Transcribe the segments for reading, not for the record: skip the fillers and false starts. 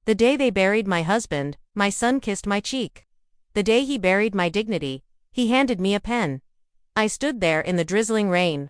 The day they buried my husband, my son kissed my cheek. The day he buried my dignity, he handed me a pen. I stood there in the drizzling rain,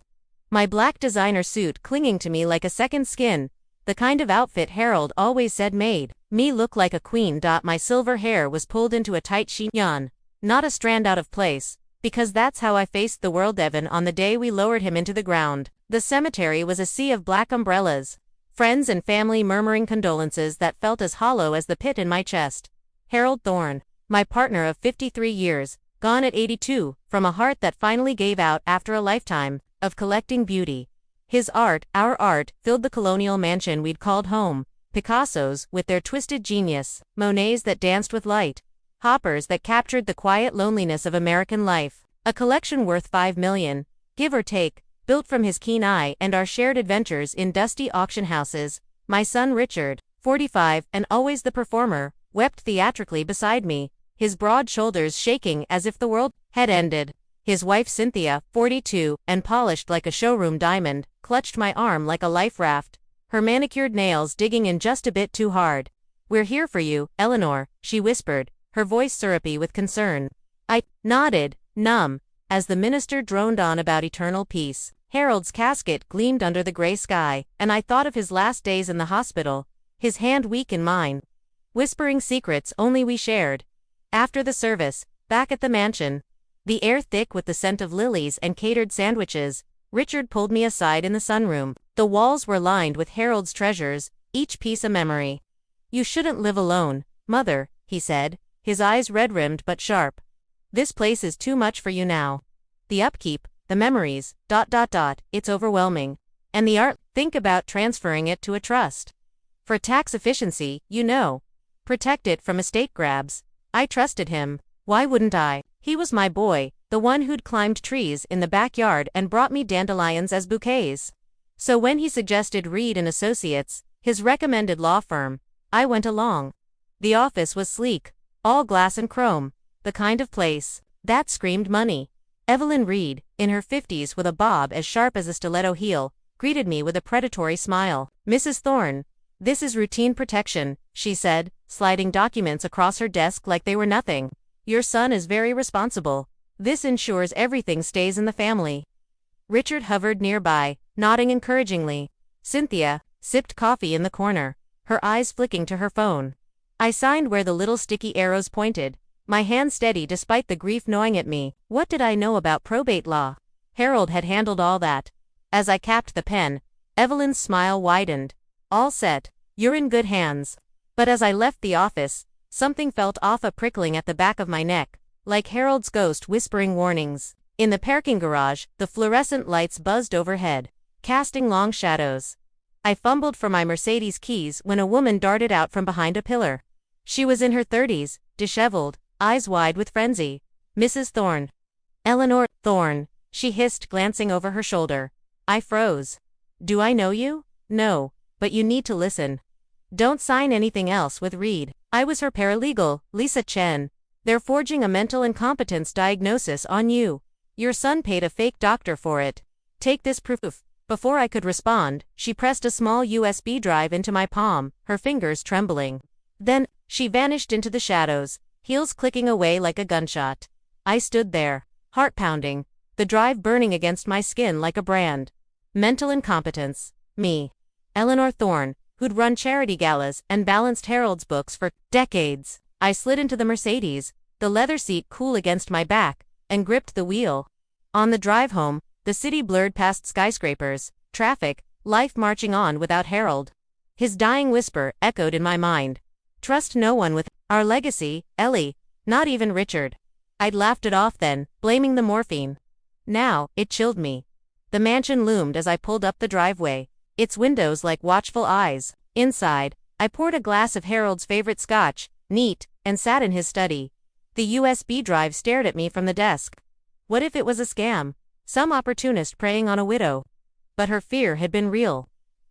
my black designer suit clinging to me like a second skin, the kind of outfit Harold always said made me look like a queen. My silver hair was pulled into a tight chignon, not a strand out of place, because that's how I faced the world. Evan, on the day we lowered him into the ground, the cemetery was a sea of black umbrellas, friends and family murmuring condolences that felt as hollow as the pit in my chest. Harold Thorne, my partner of 53 years, gone at 82, from a heart that finally gave out after a lifetime of collecting beauty. His art, our art, filled the colonial mansion we'd called home. Picassos with their twisted genius, Monets that danced with light, Hoppers that captured the quiet loneliness of American life. A collection worth $5 million, give or take, built from his keen eye and our shared adventures in dusty auction houses. My son Richard, 45 and always the performer, wept theatrically beside me, his broad shoulders shaking as if the world had ended. His wife Cynthia, 42, and polished like a showroom diamond, clutched my arm like a life raft, her manicured nails digging in just a bit too hard. "We're here for you, Eleanor," she whispered, her voice syrupy with concern. I nodded, numb, as the minister droned on about eternal peace. Harold's casket gleamed under the gray sky, and I thought of his last days in the hospital, his hand weak in mine, whispering secrets only we shared. After the service, back at the mansion, the air thick with the scent of lilies and catered sandwiches, Richard pulled me aside in the sunroom. The walls were lined with Harold's treasures, each piece a memory. "You shouldn't live alone, Mother," he said, his eyes red-rimmed but sharp. "This place is too much for you now. The upkeep, the memories, it's overwhelming. And the art, think about transferring it to a trust. For tax efficiency, you know. Protect it from estate grabs." I trusted him. Why wouldn't I? He was my boy, the one who'd climbed trees in the backyard and brought me dandelions as bouquets. So when he suggested Reed and Associates, his recommended law firm, I went along. The office was sleek, all glass and chrome, the kind of place that screamed money. Evelyn Reed, in her 50s with a bob as sharp as a stiletto heel, greeted me with a predatory smile. "Mrs. Thorne, this is routine protection," she said, sliding documents across her desk like they were nothing. "Your son is very responsible. This ensures everything stays in the family." Richard hovered nearby, nodding encouragingly. Cynthia sipped coffee in the corner, her eyes flicking to her phone. I signed where the little sticky arrows pointed, my hand steady despite the grief gnawing at me. What did I know about probate law? Harold had handled all that. As I capped the pen, Evelyn's smile widened. "All set. You're in good hands." But as I left the office, something felt off, a prickling at the back of my neck, like Harold's ghost whispering warnings. In the parking garage, the fluorescent lights buzzed overhead, casting long shadows. I fumbled for my Mercedes keys when a woman darted out from behind a pillar. She was in her 30s, disheveled, eyes wide with frenzy. "Mrs. Thorne." "Eleanor Thorne," she hissed, glancing over her shoulder. I froze. "Do I know you?" "No, but you need to listen. Don't sign anything else with Reed." I was her paralegal, Lisa Chen. "They're forging a mental incompetence diagnosis on you. Your son paid a fake doctor for it. Take this proof." Before I could respond, she pressed a small USB drive into my palm, her fingers trembling. Then, she vanished into the shadows, heels clicking away like a gunshot. I stood there, heart pounding, the drive burning against my skin like a brand. Mental incompetence. Me. Eleanor Thorne, who'd run charity galas and balanced Harold's books for decades. I slid into the Mercedes, the leather seat cool against my back, and gripped the wheel. On the drive home, the city blurred past skyscrapers, traffic, life marching on without Harold. His dying whisper echoed in my mind. "Trust no one with our legacy, Ellie, not even Richard." I'd laughed it off then, blaming the morphine. Now, it chilled me. The mansion loomed as I pulled up the driveway, its windows like watchful eyes. Inside, I poured a glass of Harold's favorite scotch, neat, and sat in his study. The USB drive stared at me from the desk. What if it was a scam? Some opportunist preying on a widow? But her fear had been real.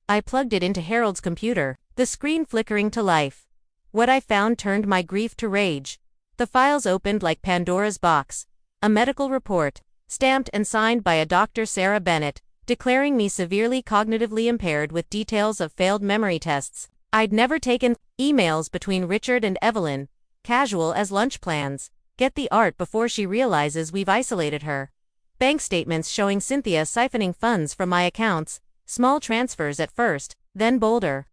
I plugged it into Harold's computer, the screen flickering to life. What I found turned my grief to rage. The files opened like Pandora's box. A medical report, stamped and signed by a Dr. Sarah Bennett, declaring me severely cognitively impaired with details of failed memory tests, I'd never taken emails between Richard and Evelyn, casual as lunch plans. Get the art before she realizes we've isolated her. Bank statements showing Cynthia siphoning funds from my accounts, small transfers at first, then bolder.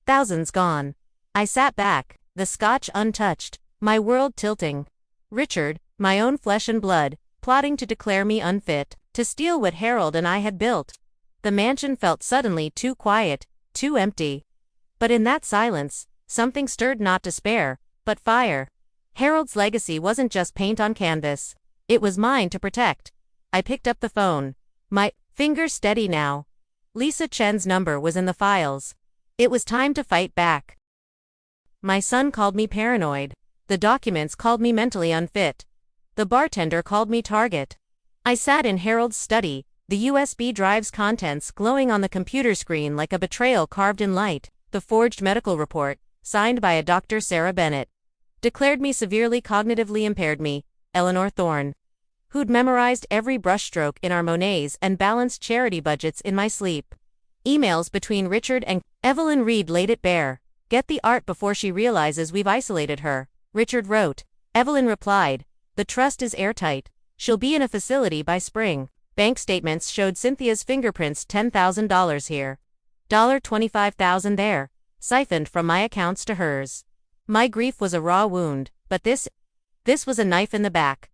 Thousands gone. I sat back, the scotch untouched, my world tilting. Richard, my own flesh and blood, plotting to declare me unfit to steal what Harold and I had built. The mansion felt suddenly too quiet, too empty. But in that silence, something stirred, not despair, but fire. Harold's legacy wasn't just paint on canvas. It was mine to protect. I picked up the phone. My fingers steady now. Lisa Chen's number was in the files. It was time to fight back. My son called me paranoid. The documents called me mentally unfit. The bartender called me target. I sat in Harold's study, the USB drive's contents glowing on the computer screen like a betrayal carved in light. The forged medical report, signed by a Dr. Sarah Bennett, declared me severely cognitively impaired. Me, Eleanor Thorne, who'd memorized every brushstroke in our Monets and balanced charity budgets in my sleep. Emails between Richard and Evelyn Reed laid it bare. Get the art before she realizes we've isolated her, Richard wrote. Evelyn replied, the trust is airtight. She'll be in a facility by spring. Bank statements showed Cynthia's fingerprints. $10,000 here. $25,000 there. Siphoned from my accounts to hers. My grief was a raw wound, but this was a knife in the back.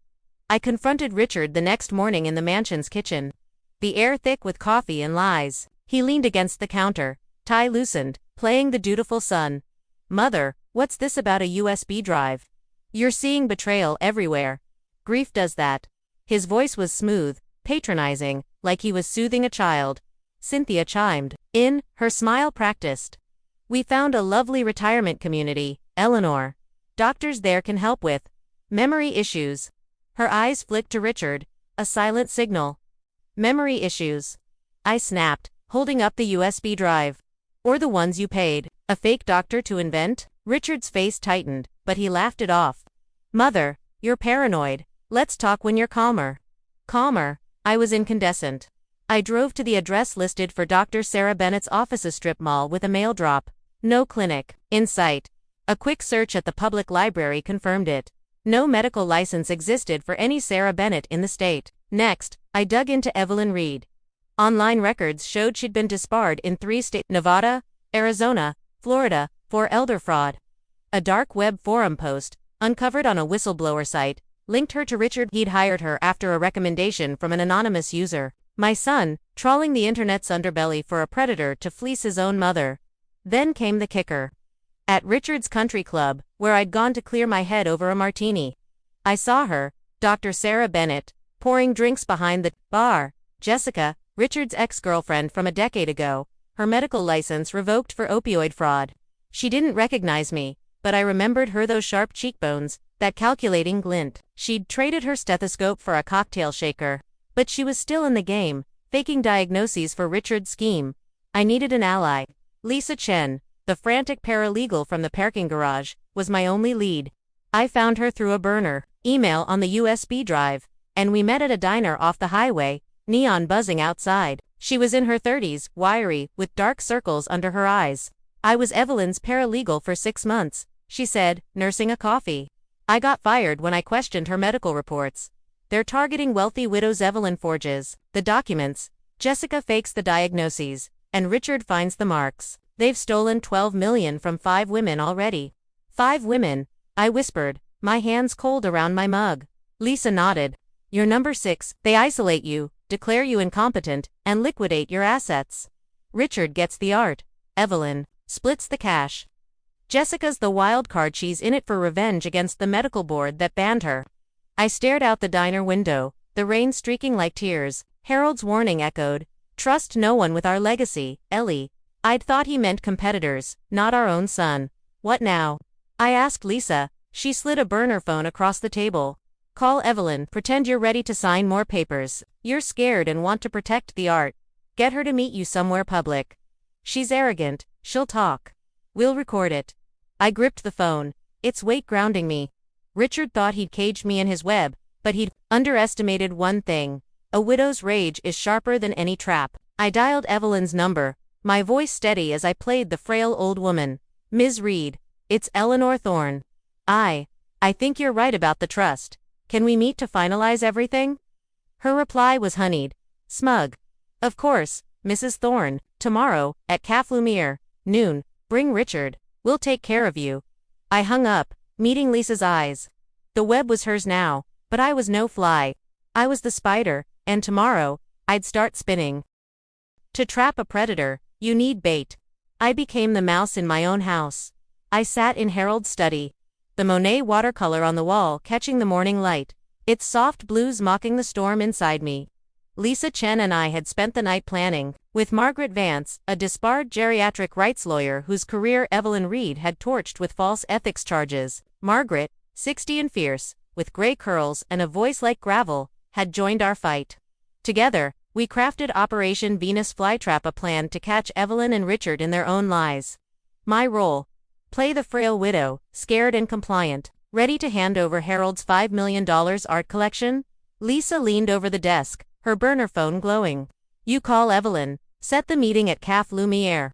I confronted Richard the next morning in the mansion's kitchen. The air thick with coffee and lies. He leaned against the counter, tie loosened, playing the dutiful son. Mother, what's this about a USB drive? You're seeing betrayal everywhere. Grief does that. His voice was smooth, patronizing, like he was soothing a child. Cynthia chimed in, her smile practiced. We found a lovely retirement community, Eleanor. Doctors there can help with memory issues. Her eyes flicked to Richard, a silent signal. Memory issues. I snapped, holding up the USB drive. Or the ones you paid a fake doctor to invent? Richard's face tightened, but he laughed it off. Mother, you're paranoid. Let's talk when you're calmer. Calmer? I was incandescent. I drove to the address listed for Dr. Sarah Bennett's office, a strip mall with a mail drop. No clinic in sight. A quick search at the public library confirmed it. No medical license existed for any Sarah Bennett in the state. Next, I dug into Evelyn Reed. Online records showed she'd been disbarred in 3 states: Nevada, Arizona, Florida, for elder fraud. A dark web forum post, uncovered on a whistleblower site, linked her to Richard. He'd hired her after a recommendation from an anonymous user. My son, trawling the internet's underbelly for a predator to fleece his own mother. Then came the kicker. At Richard's country club, where I'd gone to clear my head over a martini, I saw her, Dr. Sarah Bennett, pouring drinks behind the bar. Jessica, Richard's ex-girlfriend from a decade ago, her medical license revoked for opioid fraud. She didn't recognize me, but I remembered her, those sharp cheekbones, that calculating glint. She'd traded her stethoscope for a cocktail shaker. But she was still in the game, faking diagnoses for Richard's scheme. I needed an ally. Lisa Chen, the frantic paralegal from the parking garage, was my only lead. I found her through a burner email on the USB drive, and we met at a diner off the highway, neon buzzing outside. She was in her 30s, wiry, with dark circles under her eyes. I was Evelyn's paralegal for 6 months, she said, nursing a coffee. I got fired when I questioned her medical reports. They're targeting wealthy widows. Evelyn forges the documents, Jessica fakes the diagnoses, and Richard finds the marks. They've stolen $12 million from 5 women already. 5 women, I whispered, my hands cold around my mug. Lisa nodded. You're number 6. They isolate you, declare you incompetent, and liquidate your assets. Richard gets the art. Evelyn splits the cash. Jessica's the wild card. She's in it for revenge against the medical board that banned her. I stared out the diner window, the rain streaking like tears. Harold's warning echoed. Trust no one with our legacy, Ellie. I'd thought he meant competitors, not our own son. What now? I asked Lisa. She slid a burner phone across the table. Call Evelyn. Pretend you're ready to sign more papers. You're scared and want to protect the art. Get her to meet you somewhere public. She's arrogant. She'll talk. We'll record it. I gripped the phone, its weight grounding me. Richard thought he'd caged me in his web, but he'd underestimated one thing. A widow's rage is sharper than any trap. I dialed Evelyn's number, my voice steady as I played the frail old woman. Ms. Reed, it's Eleanor Thorne. I think you're right about the trust. Can we meet to finalize everything? Her reply was honeyed, smug. Of course, Mrs. Thorne, tomorrow, at Café Lumière, noon, bring Richard, we'll take care of you. I hung up, meeting Lisa's eyes. The web was hers now, but I was no fly. I was the spider, and tomorrow, I'd start spinning. To trap a predator, you need bait. I became the mouse in my own house. I sat in Harold's study. The Monet watercolor on the wall catching the morning light, its soft blues mocking the storm inside me. Lisa Chen and I had spent the night planning, with Margaret Vance, a disbarred geriatric rights lawyer whose career Evelyn Reed had torched with false ethics charges. Margaret, 60 and fierce, with gray curls and a voice like gravel, had joined our fight. Together, we crafted Operation Venus Flytrap, a plan to catch Evelyn and Richard in their own lies. My role: play the frail widow, scared and compliant, ready to hand over Harold's $5 million art collection. Lisa leaned over the desk, her burner phone glowing. You call Evelyn. Set the meeting at Café Lumière.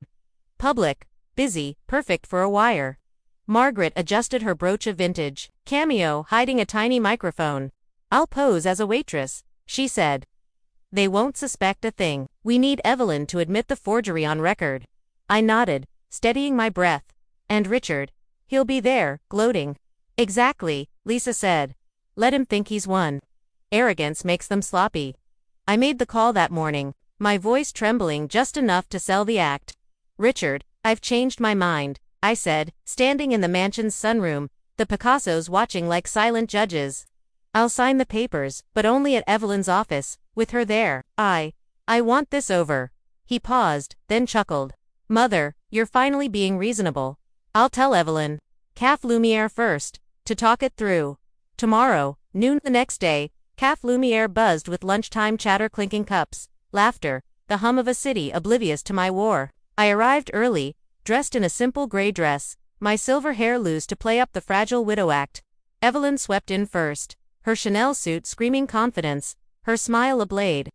Public, busy, perfect for a wire. Margaret adjusted her brooch of vintage cameo, hiding a tiny microphone. I'll pose as a waitress, she said. They won't suspect a thing. We need Evelyn to admit the forgery on record. I nodded, steadying my breath. And Richard? He'll be there, gloating. Exactly, Lisa said. Let him think he's won. Arrogance makes them sloppy. I made the call that morning, my voice trembling just enough to sell the act. Richard, I've changed my mind, I said, standing in the mansion's sunroom, the Picassos watching like silent judges. I'll sign the papers, but only at Evelyn's office, with her there. I want this over. He paused, then chuckled. Mother, you're finally being reasonable. I'll tell Evelyn. Café Lumière first, to talk it through. Tomorrow, noon the next day, Café Lumière buzzed with lunchtime chatter, clinking cups, laughter, the hum of a city oblivious to my war. I arrived early, dressed in a simple gray dress, my silver hair loose to play up the fragile widow act. Evelyn swept in first, her Chanel suit screaming confidence, her smile ablaze.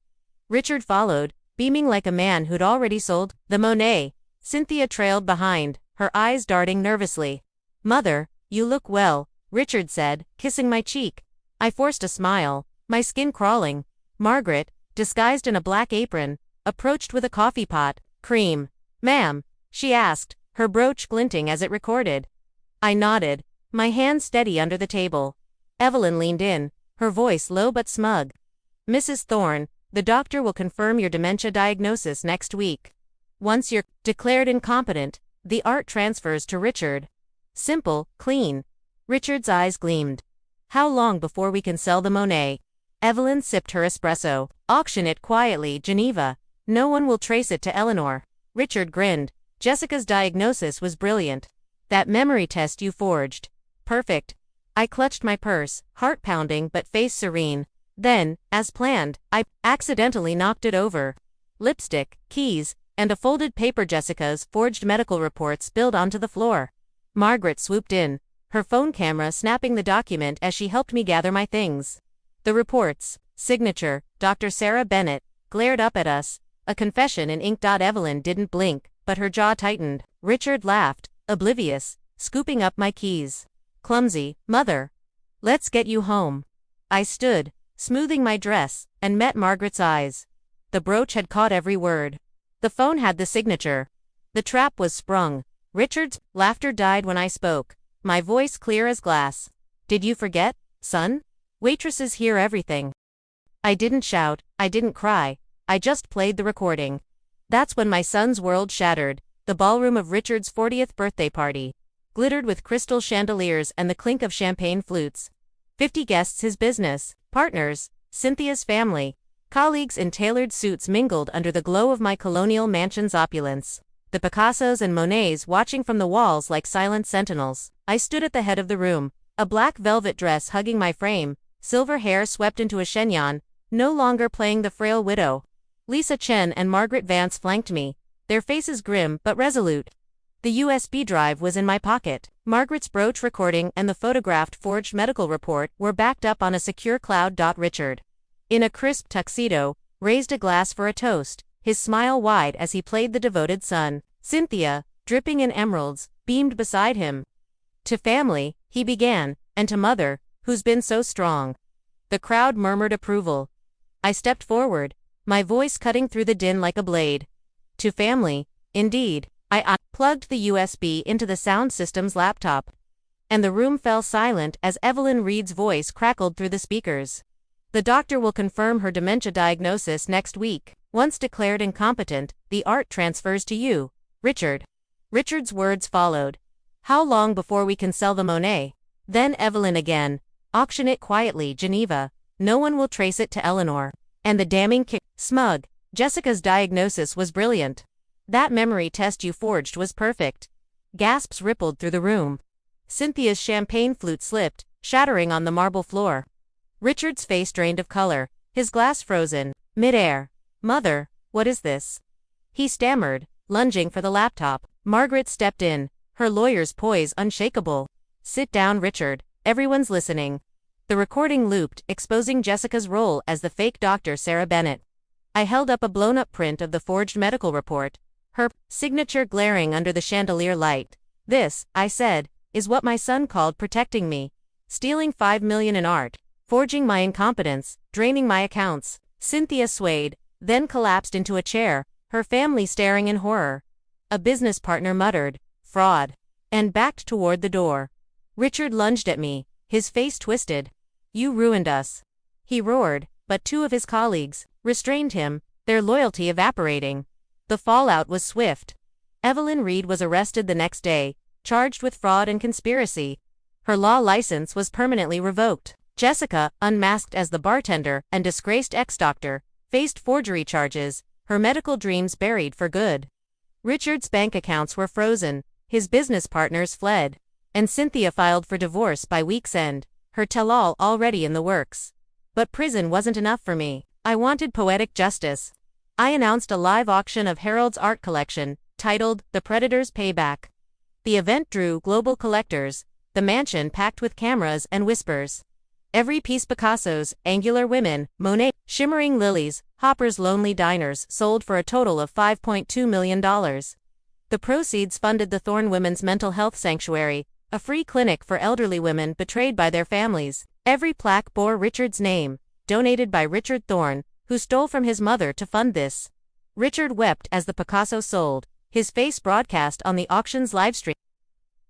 Richard followed, beaming like a man who'd already sold the Monet. Cynthia trailed behind, her eyes darting nervously. Mother, you look well, Richard said, kissing my cheek. I forced a smile, my skin crawling. Margaret, disguised in a black apron, approached with a coffee pot. Cream. Ma'am, she asked, her brooch glinting as it recorded. I nodded, my hand steady under the table. Evelyn leaned in, her voice low but smug. Mrs. Thorne, the doctor will confirm your dementia diagnosis next week. Once you're declared incompetent, the art transfers to Richard. Simple, clean. Richard's eyes gleamed. How long before we can sell the Monet? Evelyn sipped her espresso. Auction it quietly, Geneva. No one will trace it to Eleanor. Richard grinned. Jessica's diagnosis was brilliant. That memory test you forged. Perfect. I clutched my purse, heart pounding but face serene. Then, as planned, I accidentally knocked it over. Lipstick, keys, and a folded paper. Jessica's forged medical report spilled onto the floor. Margaret swooped in, her phone camera snapping the document as she helped me gather my things. The report's signature, Dr. Sarah Bennett, glared up at us, a confession in ink. Evelyn didn't blink, but her jaw tightened. Richard laughed, oblivious, scooping up my keys. Clumsy, mother. Let's get you home. I stood, smoothing my dress, and met Margaret's eyes. The brooch had caught every word. The phone had the signature. The trap was sprung. Richard's laughter died when I spoke, my voice clear as glass. Did you forget, son? Waitresses hear everything. I didn't shout, I didn't cry, I just played the recording. That's when my son's world shattered. The ballroom of Richard's 40th birthday party glittered with crystal chandeliers and the clink of champagne flutes. 50 guests, his business partners, Cynthia's family, colleagues in tailored suits mingled under the glow of my colonial mansion's opulence. The Picassos and Monets watching from the walls like silent sentinels. I stood at the head of the room, a black velvet dress hugging my frame, silver hair swept into a chignon, no longer playing the frail widow. Lisa Chen and Margaret Vance flanked me, their faces grim but resolute. The USB drive was in my pocket. Margaret's brooch recording and the photographed forged medical report were backed up on a secure cloud. Richard, in a crisp tuxedo, raised a glass for a toast, his smile wide as he played the devoted son. Cynthia, dripping in emeralds, beamed beside him. To family, he began, and to mother, who's been so strong. The crowd murmured approval. I stepped forward, my voice cutting through the din like a blade. To family, indeed. I plugged the USB into the sound system's laptop. And the room fell silent as Evelyn Reed's voice crackled through the speakers. The doctor will confirm her dementia diagnosis next week. Once declared incompetent, the art transfers to you, Richard. Richard's words followed. How long before we can sell the Monet? Then Evelyn again. Auction it quietly, Geneva. No one will trace it to Eleanor. And the damning smug. Jessica's diagnosis was brilliant. That memory test you forged was perfect. Gasps rippled through the room. Cynthia's champagne flute slipped, shattering on the marble floor. Richard's face drained of color, his glass frozen, mid-air. Mother, what is this? He stammered, lunging for the laptop. Margaret stepped in, her lawyer's poise unshakable. Sit down, Richard, everyone's listening. The recording looped, exposing Jessica's role as the fake Dr. Sarah Bennett. I held up a blown-up print of the forged medical report, her signature glaring under the chandelier light. This, I said, is what my son called protecting me. Stealing $5 million in art, forging my incompetence, draining my accounts. Cynthia swayed, then collapsed into a chair, her family staring in horror. A business partner muttered, fraud, and backed toward the door. Richard lunged at me, his face twisted. You ruined us. He roared, but two of his colleagues restrained him, their loyalty evaporating. The fallout was swift. Evelyn Reed was arrested the next day, charged with fraud and conspiracy. Her law license was permanently revoked. Jessica, unmasked as the bartender and disgraced ex-doctor, faced forgery charges, her medical dreams buried for good. Richard's bank accounts were frozen, his business partners fled, and Cynthia filed for divorce by week's end, her tell-all already in the works. But prison wasn't enough for me. I wanted poetic justice. I announced a live auction of Harold's art collection, titled The Predator's Payback. The event drew global collectors, the mansion packed with cameras and whispers. Every piece Picasso's, Angular Women, Monet, Shimmering Lilies, Hopper's Lonely Diners sold for a total of $5.2 million. The proceeds funded the Thorne Women's Mental Health Sanctuary, a free clinic for elderly women betrayed by their families. Every plaque bore Richard's name, donated by Richard Thorne, who stole from his mother to fund this. Richard wept as the Picasso sold, his face broadcast on the auction's livestream.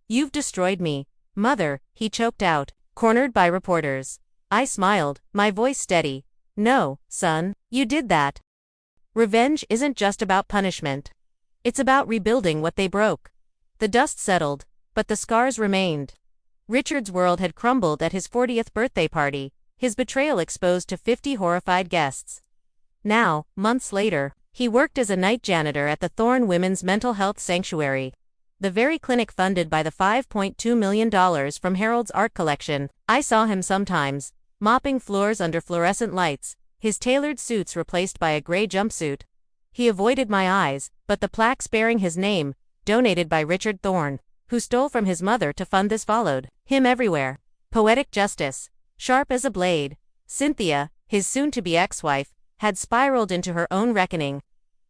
You've destroyed me, Mother, he choked out, cornered by reporters. I smiled, my voice steady. No, son, you did that. Revenge isn't just about punishment. It's about rebuilding what they broke. The dust settled, but the scars remained. Richard's world had crumbled at his 40th birthday party, his betrayal exposed to 50 horrified guests. Now, months later, he worked as a night janitor at the Thorne Women's Mental Health Sanctuary, the very clinic funded by the $5.2 million from Harold's art collection. I saw him sometimes, mopping floors under fluorescent lights, his tailored suits replaced by a gray jumpsuit. He avoided my eyes, but the plaques bearing his name, donated by Richard Thorne, who stole from his mother to fund this, followed him everywhere. Poetic justice, sharp as a blade. Cynthia, his soon-to-be ex-wife, had spiraled into her own reckoning.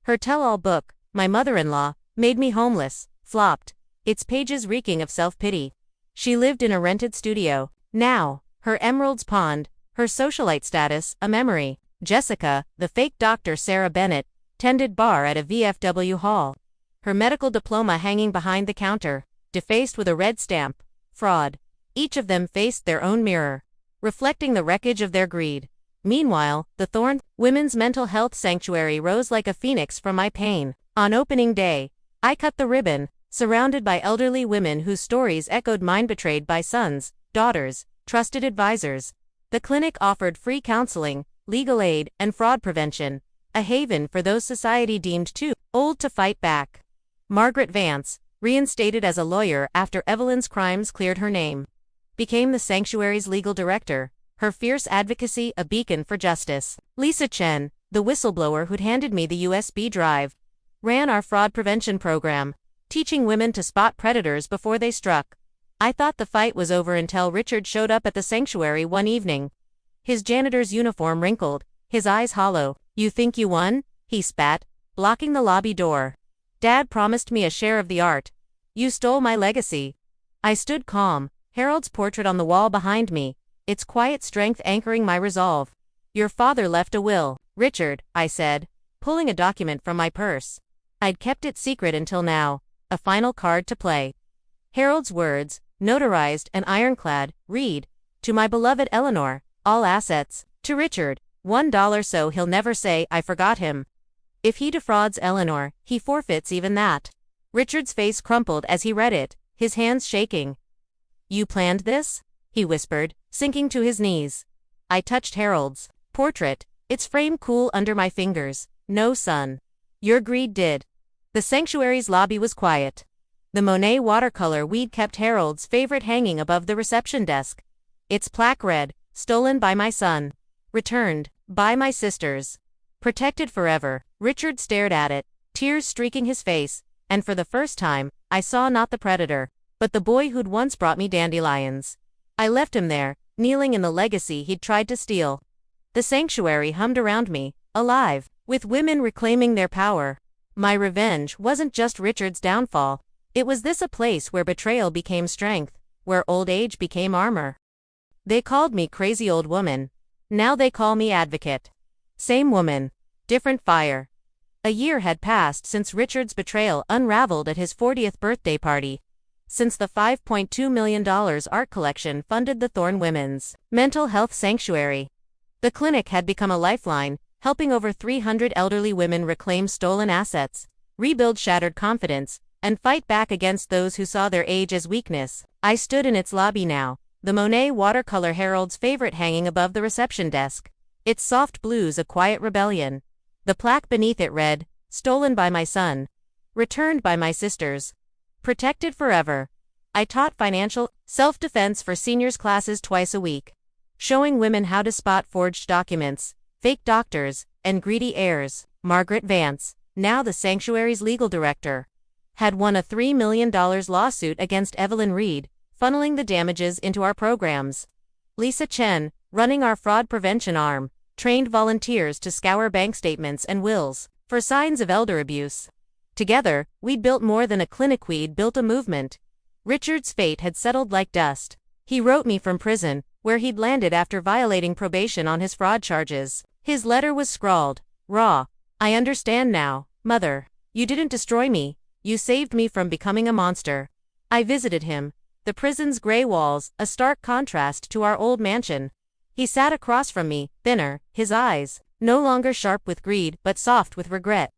Her tell-all book, My Mother-in-Law, Made Me Homeless, flopped, its pages reeking of self-pity. She lived in a rented studio. Now, her emeralds pawned, her socialite status a memory. Jessica, the fake Dr. Sarah Bennett, tended bar at a VFW hall. Her medical diploma hanging behind the counter, defaced with a red stamp. Fraud. Each of them faced their own mirror, reflecting the wreckage of their greed. Meanwhile, the Thorne Women's Mental Health Sanctuary rose like a phoenix from my pain. On opening day, I cut the ribbon, surrounded by elderly women whose stories echoed mine, betrayed by sons, daughters, trusted advisors. The clinic offered free counseling, legal aid, and fraud prevention, a haven for those society deemed too old to fight back. Margaret Vance, reinstated as a lawyer after Evelyn's crimes cleared her name, became the sanctuary's legal director, her fierce advocacy a beacon for justice. Lisa Chen, the whistleblower who'd handed me the USB drive, ran our fraud prevention program, teaching women to spot predators before they struck. I thought the fight was over until Richard showed up at the sanctuary one evening. His janitor's uniform wrinkled, his eyes hollow. You think you won? He spat, blocking the lobby door. Dad promised me a share of the art. You stole my legacy. I stood calm, Harold's portrait on the wall behind me, its quiet strength anchoring my resolve. Your father left a will, Richard, I said, pulling a document from my purse. I'd kept it secret until now, a final card to play. Harold's words, notarized and ironclad, read, to my beloved Eleanor, all assets, to Richard, $1 so he'll never say I forgot him. If he defrauds Eleanor, he forfeits even that. Richard's face crumpled as he read it, his hands shaking. You planned this? He whispered, sinking to his knees. I touched Harold's portrait, its frame cool under my fingers. No, son. Your greed did. The sanctuary's lobby was quiet. The Monet watercolor we'd kept Harold's favorite hanging above the reception desk. Its plaque read, stolen by my son. Returned, by my sisters. Protected forever. Richard stared at it, tears streaking his face, and for the first time, I saw not the predator, but the boy who'd once brought me dandelions. I left him there, kneeling in the legacy he'd tried to steal. The sanctuary hummed around me, alive, with women reclaiming their power. My revenge wasn't just Richard's downfall. It was a place where betrayal became strength, where old age became armor. They called me crazy old woman. Now they call me advocate. Same woman, different fire. A year had passed since Richard's betrayal unraveled at his 40th birthday party. Since the $5.2 million art collection funded the Thorne Women's Mental Health Sanctuary. The clinic had become a lifeline, helping over 300 elderly women reclaim stolen assets, rebuild shattered confidence, and fight back against those who saw their age as weakness. I stood in its lobby now, the Monet watercolor Harold's favorite hanging above the reception desk, its soft blues a quiet rebellion. The plaque beneath it read, stolen by my son. Returned by my sisters. Protected forever. I taught financial self-defense for seniors classes twice a week, showing women how to spot forged documents, fake doctors, and greedy heirs. Margaret Vance, now the sanctuary's legal director, had won a $3 million lawsuit against Evelyn Reed, funneling the damages into our programs. Lisa Chen, running our fraud prevention arm, trained volunteers to scour bank statements and wills for signs of elder abuse. Together, we'd built more than a clinic, we'd built a movement. Richard's fate had settled like dust. He wrote me from prison, where he'd landed after violating probation on his fraud charges. His letter was scrawled, raw. I understand now, Mother. You didn't destroy me. You saved me from becoming a monster. I visited him. The prison's gray walls, a stark contrast to our old mansion. He sat across from me, thinner, his eyes, no longer sharp with greed, but soft with regret.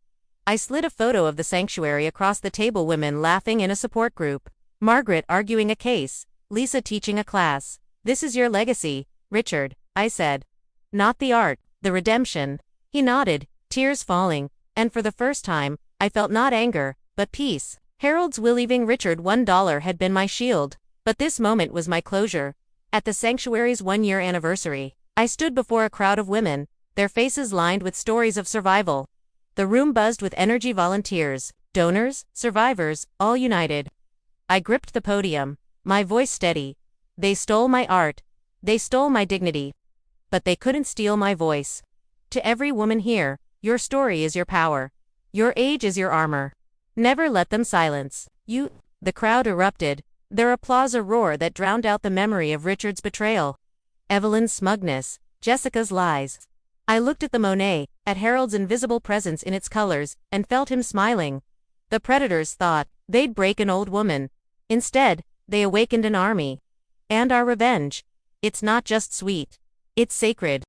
I slid a photo of the sanctuary across the table, women laughing in a support group, Margaret arguing a case, Lisa teaching a class. This is your legacy, Richard, I said. Not the art, the redemption. He nodded, tears falling, and for the first time, I felt not anger, but peace. Harold's will leaving Richard $1 had been my shield, but this moment was my closure. At the sanctuary's 1-year anniversary, I stood before a crowd of women, their faces lined with stories of survival. The room buzzed with energy, volunteers, donors, survivors, all united. I gripped the podium, my voice steady. They stole my art. They stole my dignity. But they couldn't steal my voice. To every woman here, your story is your power. Your age is your armor. Never let them silence you. The crowd erupted, their applause a roar that drowned out the memory of Richard's betrayal. Evelyn's smugness, Jessica's lies. I looked at the Monet, at Harold's invisible presence in its colors, and felt him smiling. The predators thought they'd break an old woman. Instead, they awakened an army. And our revenge. It's not just sweet. It's sacred.